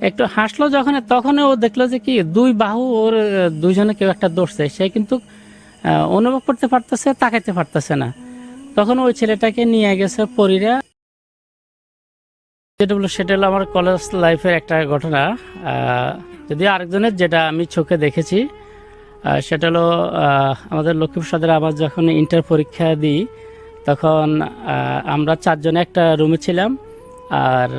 একটু হাসলো যখন, তখন ও দেখলো যে কি দুই বাহু ওর দুইজনে কেউ একটা ধরছে। সে কিন্তু অনুভব করতে পারতেছে, তাকাইতে পারতেছে না। তখন ওই ছেলেটাকে নিয়ে গেছে পরীরা। যেটা বললো সেটা হলো আমার কলেজ লাইফের একটা ঘটনা। যদিও আরেকজনের, যেটা আমি চোখে দেখেছি, সেটা হলো আমাদের লক্ষ্মীপুর সদরে আমার যখন ইন্টার পরীক্ষা দিই, তখন আমরা চারজনে একটা রুমে ছিলাম। আর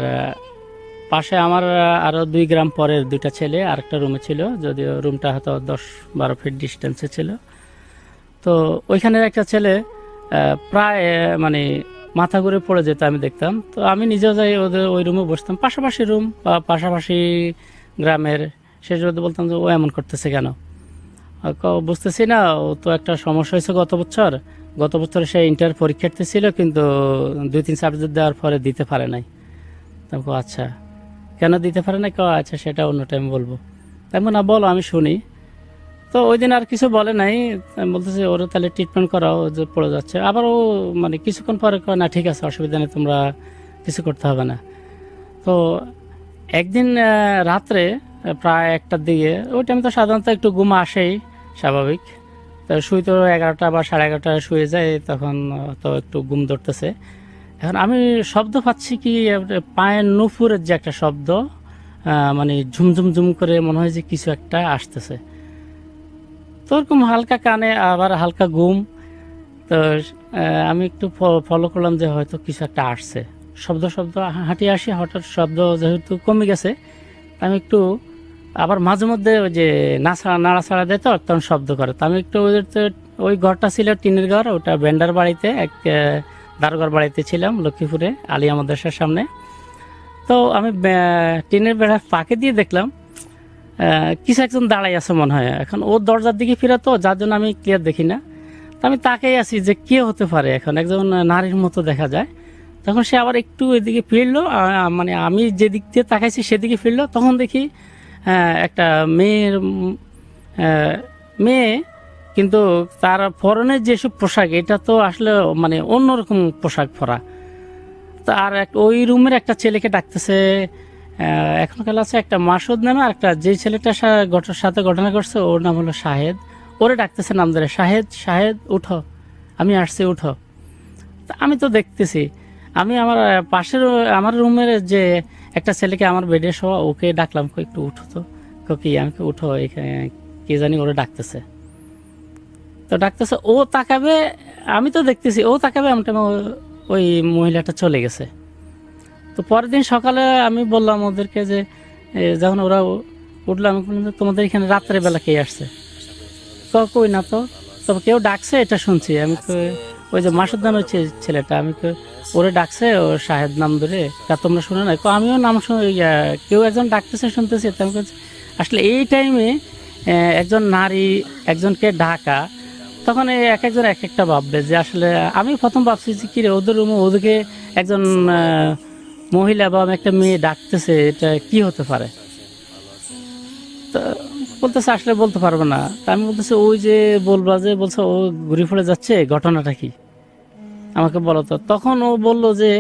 পাশে আমার আরও 2 গ্রাম পরের দুইটা ছেলে আরেকটা রুমে ছিল, যদিও রুমটা হয়তো 10-12 ফিট ডিস্টেন্সে ছিল। তো ওইখানের একটা ছেলে প্রায় মানে মাথা ঘুরে পড়ে যেত, আমি দেখতাম। তো আমি নিজেও যাই ওদের ওই রুমে বসতাম, পাশাপাশি রুম বা পাশাপাশি গ্রামের। সে যদি বলতাম যে ও এমন করতেছে কেন, বুঝতেছি না, ও তো একটা সমস্যা হয়েছে গত বছর সে ইন্টার পরীক্ষার্থী ছিল, কিন্তু 2-3 সাবজেক্ট দেওয়ার পরে দিতে পারে নাই। তারপর আচ্ছা কেন দিতে পারে না, কেউ আচ্ছা সেটা অন্য টাইম বলবো। তাই না, বলো আমি শুনি। তো ওই দিন আর কিছু বলে নাই। বলতেছে ওরা তাহলে ট্রিটমেন্ট করাও, যে পড়ে যাচ্ছে। আবার ও মানে কিছুক্ষণ পরে কয় না ঠিক আছে, অসুবিধা নেই, তোমরা কিছু করতে হবে না। তো একদিন রাত্রে প্রায় 1টার দিকে, ওই টাইম তো সাধারণত একটু ঘুম আসেই, স্বাভাবিক। তো শুই তো 11টা বা 11:30 শুয়ে যায়, তখন তো একটু ঘুম ধরতেছে। এখন আমি শব্দ পাচ্ছি কি, পায়ের নুপুরের যে একটা শব্দ, মানে ঝুমঝুম ঝুম করে মনে হয় যে কিছু একটা আসতেছে। তো ওরকম হালকা কানে, আবার হালকা ঘুম। তো আমি একটু ফলো করলাম যে হয়তো কিছু একটা আসছে, শব্দ শব্দ হাঁটিয়ে আসি, হঠাৎ শব্দ যেহেতু কমে গেছে, আমি একটু আবার মাঝে মধ্যে ওই যে নাড়াছাড়া দেয়, তো তখন শব্দ করে। তো আমি একটু ওই ঘরটা ছিল টিনের ঘর, ওটা ভেন্ডার বাড়িতে, এক দারোগার বাড়িতে ছিলাম লক্ষ্মীপুরে আলিয়া মাদ্রাসার সামনে। তো আমি টিনের বেড়ার ফাঁকে দিয়ে দেখলাম কিছু একজন দাঁড়াই আছে মনে হয়। এখন ওর দরজার দিকে ফিরে, তো যার জন্য আমি ক্লিয়ার দেখি না। তো আমি তাকেই আছি যে কে হতে পারে, এখন একজন নারীর মতো দেখা যায়। তখন সে আবার একটু এদিকে ফিরলো, মানে আমি যেদিক দিয়ে তাকাইছি সেদিকে ফিরলো। তখন দেখি একটা মেয়ে, কিন্তু তার পরনের যেসব পোশাক, এটা তো আসলে মানে অন্যরকম পোশাক পরা। আর ওই রুমের একটা ছেলেকে ডাকতেছে, এখন কাল আছে একটা মাসুদ নামে, আর একটা যে ছেলেটার সাথে ঘটনা করছে ওর নাম হলো শাহেদ। ওরে ডাকতেছে নাম ধরে, শাহেদ শাহেদ উঠো, আমি আসছি উঠো। তা আমি তো দেখতেছি, আমি আমার পাশের আমার রুমের যে একটা ছেলেকে আমার বেডে শোয়া, ওকে ডাকলাম, একটু উঠো তো। কি আমি উঠো, এখানে কে জানি ওরে ডাকতেছে। তো ডাকতেছে, ও তাকাবে, আমি তো দেখতেছি ও তাকাবে, আমি ওই মহিলাটা চলে গেছে। তো পরের দিন সকালে আমি বললাম ওদেরকে যে যখন ওরা উঠলো, আমি বললাম তোমাদের এখানে রাত্রে বেলা কে আসছে, কই না তো, তবে কেউ ডাকছে এটা শুনছি। আমি ওই যে মাসুদ নামের ছেলেটা, আমি ওরে ডাকছে, ও শাহেদ নাম ধরে, তা তোমরা শুনে না? আমিও নাম শুনে, কেউ একজন ডাকতেছে শুনতেছি। আমি আসলে এই টাইমে একজন নারী একজনকে ডাকা, তখন এক একজন এক একটা ভাববে যে আসলে, আমি প্রথম ভাবছি যে কিরে ওদের রুমে ওদেরকে একজন মহিলা বা একটা মেয়ে ডাকতেছে, এটা কি হতে পারে। তো বলতেছে আসলে বলতে পারবো না। তা আমি বলতেছি ওই যে বলবা যে বলছো ও ঘুরে ফিরে যাচ্ছে, ঘটনাটা কি আমাকে বলো তো। তখন ও বলল যে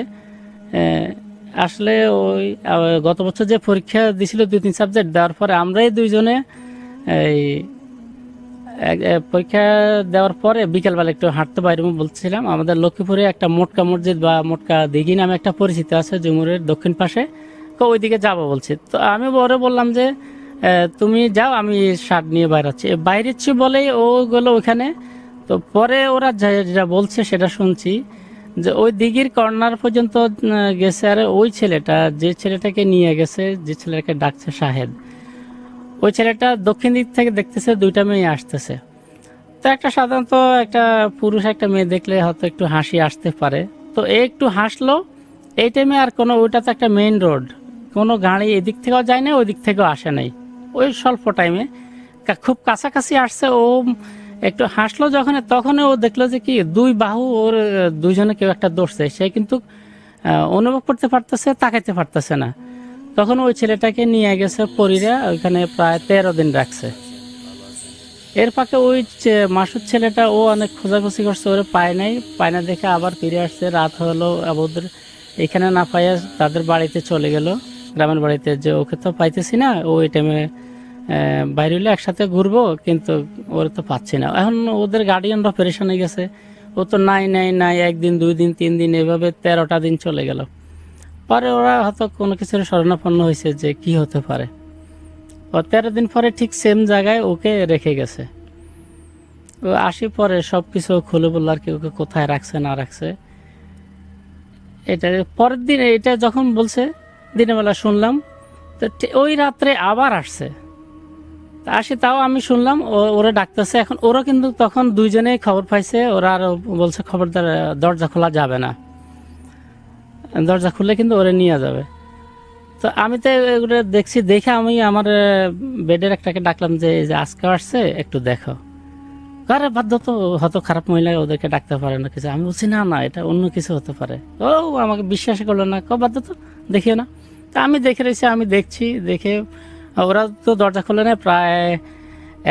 আসলে ওই গত বছর যে পরীক্ষা দিছিল 2-3 সাবজেক্ট দেওয়ার পরে, আমরাই দুইজনে এই পরীক্ষা দেওয়ার পরে বিকেলবেলা একটু হাঁটতে বাইরে বলছিলাম। আমাদের লক্ষ্মীপুরে একটা মোটকা মসজিদ বা মোটকা দিঘি নামে একটা পরিচিত আছে জুমুরের দক্ষিণ পাশে, তো ওইদিকে যাবো বলছি। তো আমি ওরে বললাম যে তুমি যাও, আমি শার্ট নিয়ে বাইরেছি বলেই ও গেলো ওইখানে। তো পরে ওরা যেটা বলছে সেটা শুনছি যে ওই দিঘির কর্নার পর্যন্ত গেছে, আর ওই ছেলেটা, যে ছেলেটাকে নিয়ে গেছে, যে ছেলেটাকে ডাকছে শাহেদ, ওই ছেলেটা দক্ষিণ দিক থেকে দেখতেছে 2টা মেয়ে আসতেছে। তো একটা সাধারণত একটা পুরুষ একটা মেয়ে দেখলে হয়তো একটু হাসি আসতে পারে, তো একটু হাসলো। এই টাইমে আর কোনো, ওইটা তো একটা মেইন রোড, কোনো গাড়ি এদিক থেকেও যায় না, ওই দিক থেকেও আসে নাই। ওই স্বল্প টাইমে খুব কাছাকাছি আসছে, ও একটু হাসলো যখন, তখন ও দেখলো যে কি দুই বাহু ওর দুইজনে কেউ একটা ধরছে। সে কিন্তু অনুভব করতে পারতেছে, তাকাইতে পারতেছে না। তখন ওই ছেলেটাকে নিয়ে গেছে পরীরা, ওইখানে প্রায় 13 দিন রাখছে। এর ফাঁকে ওই মাসুদ ছেলেটা, ও অনেক খোঁজাখুঁজি করছে, ওরে পায় না দেখে আবার ফিরে আসছে। রাত হলো, ওদের এখানে না পাইয়া তাদের বাড়িতে চলে গেল। গ্রামের বাড়িতে, যে ওকে তো পাইতেছি না, ও এই টাইমে বাইরে হলে একসাথে ঘুরবো, কিন্তু ওরা তো পাচ্ছি না। এখন ওদের গার্ডিয়ানরা পেরেশান হয়ে গেছে, ও তো নাই নাই নাই, 1 দিন 2 দিন 3 দিন এভাবে 13টা দিন চলে গেল। পরে ওরা হয়তো কোনো কিছুর শরণাপন্ন হয়েছে যে কি হতে পারে। ও 13 দিন পরে ঠিক সেম জায়গায় ওকে রেখে গেছে। ও আসি পরে সব কিছু খুলে বললো আর কি, ওকে কোথায় রাখছে না রাখছে। এটা পরের দিন এটা যখন বলছে, দিনের বেলা শুনলাম, তো ওই রাত্রে আবার আসছে। তা আসি, তাও আমি শুনলাম ওরা ডাকতেছে। এখন ওরা কিন্তু তখন দুইজনেই খবর পাইছে, ওরা আরো বলছে খবরদার দরজা খোলা যাবে না, দরজা খুললে কিন্তু ওরে নিয়ে যাবে। তো আমি তো এগুলো দেখছি, দেখে আমি আমার বেডের একটাকে ডাকলাম যে এই যে আজকে আসছে একটু দেখো। আরে বাধ্য তো, হয়তো খারাপ মহিলা ওদেরকে ডাকতে পারে না কিছু। আমি বলছি না না, এটা অন্য কিছু হতে পারে। ও আমাকে বিশ্বাস করলো না, বাধ্য তো দেখিও না। তা আমি দেখে রয়েছি, আমি দেখছি, দেখে ওরা তো দরজা খুলে নেয়। প্রায়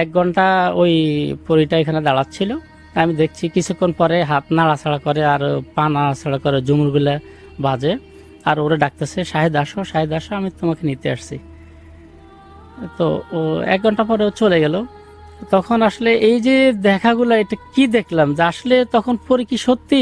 1 ঘন্টা ওই পরীটা এখানে দাঁড়াচ্ছিল। আমি দেখছি কিছুক্ষণ পরে হাত নাড়াছাড়া করে আর পা নাড়াছাড়া করে, ঝুমুরগুলা বাজে, আর ওরা ডাকতেছে শাহেদ আসো শাহেদ আসো, আমি তোমাকে নিতে আসছি। তো ও 1 ঘন্টা পরে ও চলে গেল। তখন আসলে এই যে দেখাগুলো, এটা কি দেখলাম যে আসলে তখন পরে কি সত্যি